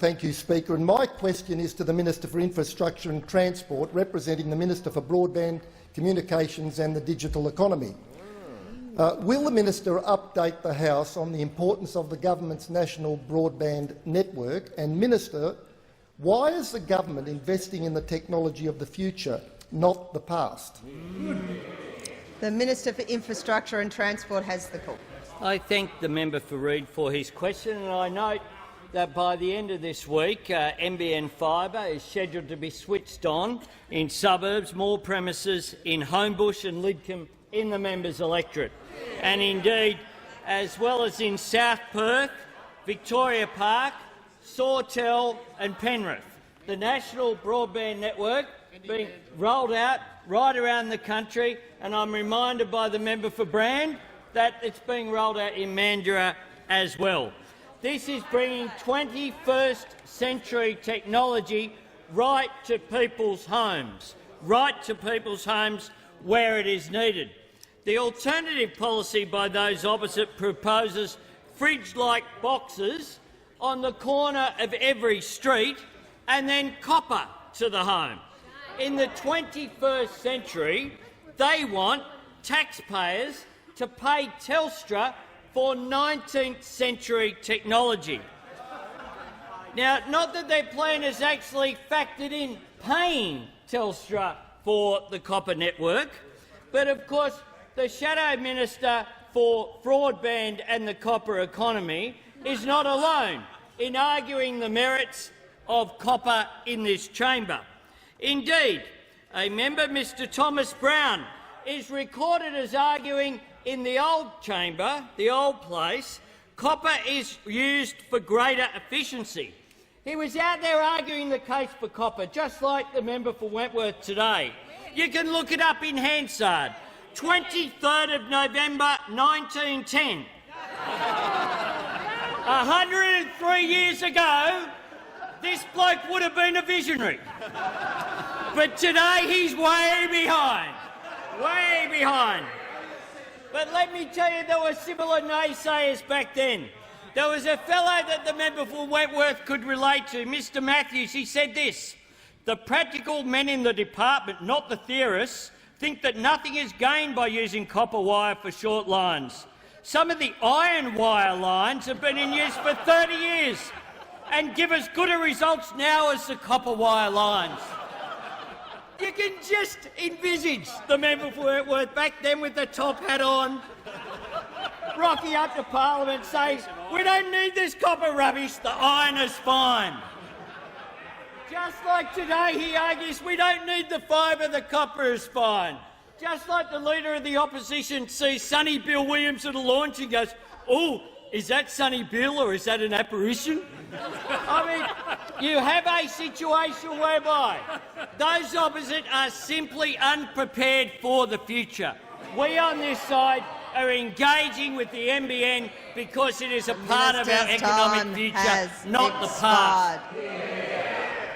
Thank you, Speaker. And my question is to the Minister for Infrastructure and Transport, representing the Minister for Broadband, Communications and the Digital Economy. Will the Minister update the House on the importance of the government's national broadband network? And, Minister, why is the government investing in the technology of the future, not the past? The Minister for Infrastructure and Transport has the call. I thank the member for Reid for his question, and I note that by the end of this week, NBN fibre is scheduled to be switched on in suburbs, more premises in Homebush and Lidcombe in the member's electorate. And indeed, as well as in South Perth, Victoria Park, Sawtell and Penrith. The national broadband network being rolled out right around the country, and I'm reminded by the member for Brand that it's being rolled out in Mandurah as well. This is bringing 21st century technology right to people's homes where it is needed. The alternative policy by those opposite proposes fridge-like boxes on the corner of every street and then copper to the home. In the 21st century, they want taxpayers to pay Telstra for 19th century technology. Now, not that their plan has actually factored in paying Telstra for the copper network, but of course the Shadow Minister for Broadband and the Copper Economy is not alone in arguing the merits of copper in this chamber. Indeed, a member, Mr Thomas Brown, is recorded as arguing in the old chamber, the old place, copper is used for greater efficiency. He was out there arguing the case for copper, just like the member for Wentworth today. You can look it up in Hansard. 23rd of November 1910. 103 years ago, this bloke would have been a visionary. But today he's way behind. Way behind. But let me tell you, there were similar naysayers back then. There was a fellow that the member for Wentworth could relate to, Mr Matthews. He said this: "The practical men in the department, not the theorists, think that nothing is gained by using copper wire for short lines. Some of the iron wire lines have been in use for 30 years and give us gooder results now as the copper wire lines." You can just envisage the member for Wentworth back then with the top hat on, rocking up to Parliament saying, "We don't need this copper rubbish, the iron is fine." Just like today he argues we don't need the fibre, the copper is fine. Just like the Leader of the Opposition sees Sonny Bill Williams at a launch and goes, "Oh, is that Sonny Bill or is that an apparition?" I mean, you have a situation whereby those opposite are simply unprepared for the future. We on this side are engaging with the NBN because it is a part of our economic future, not the past.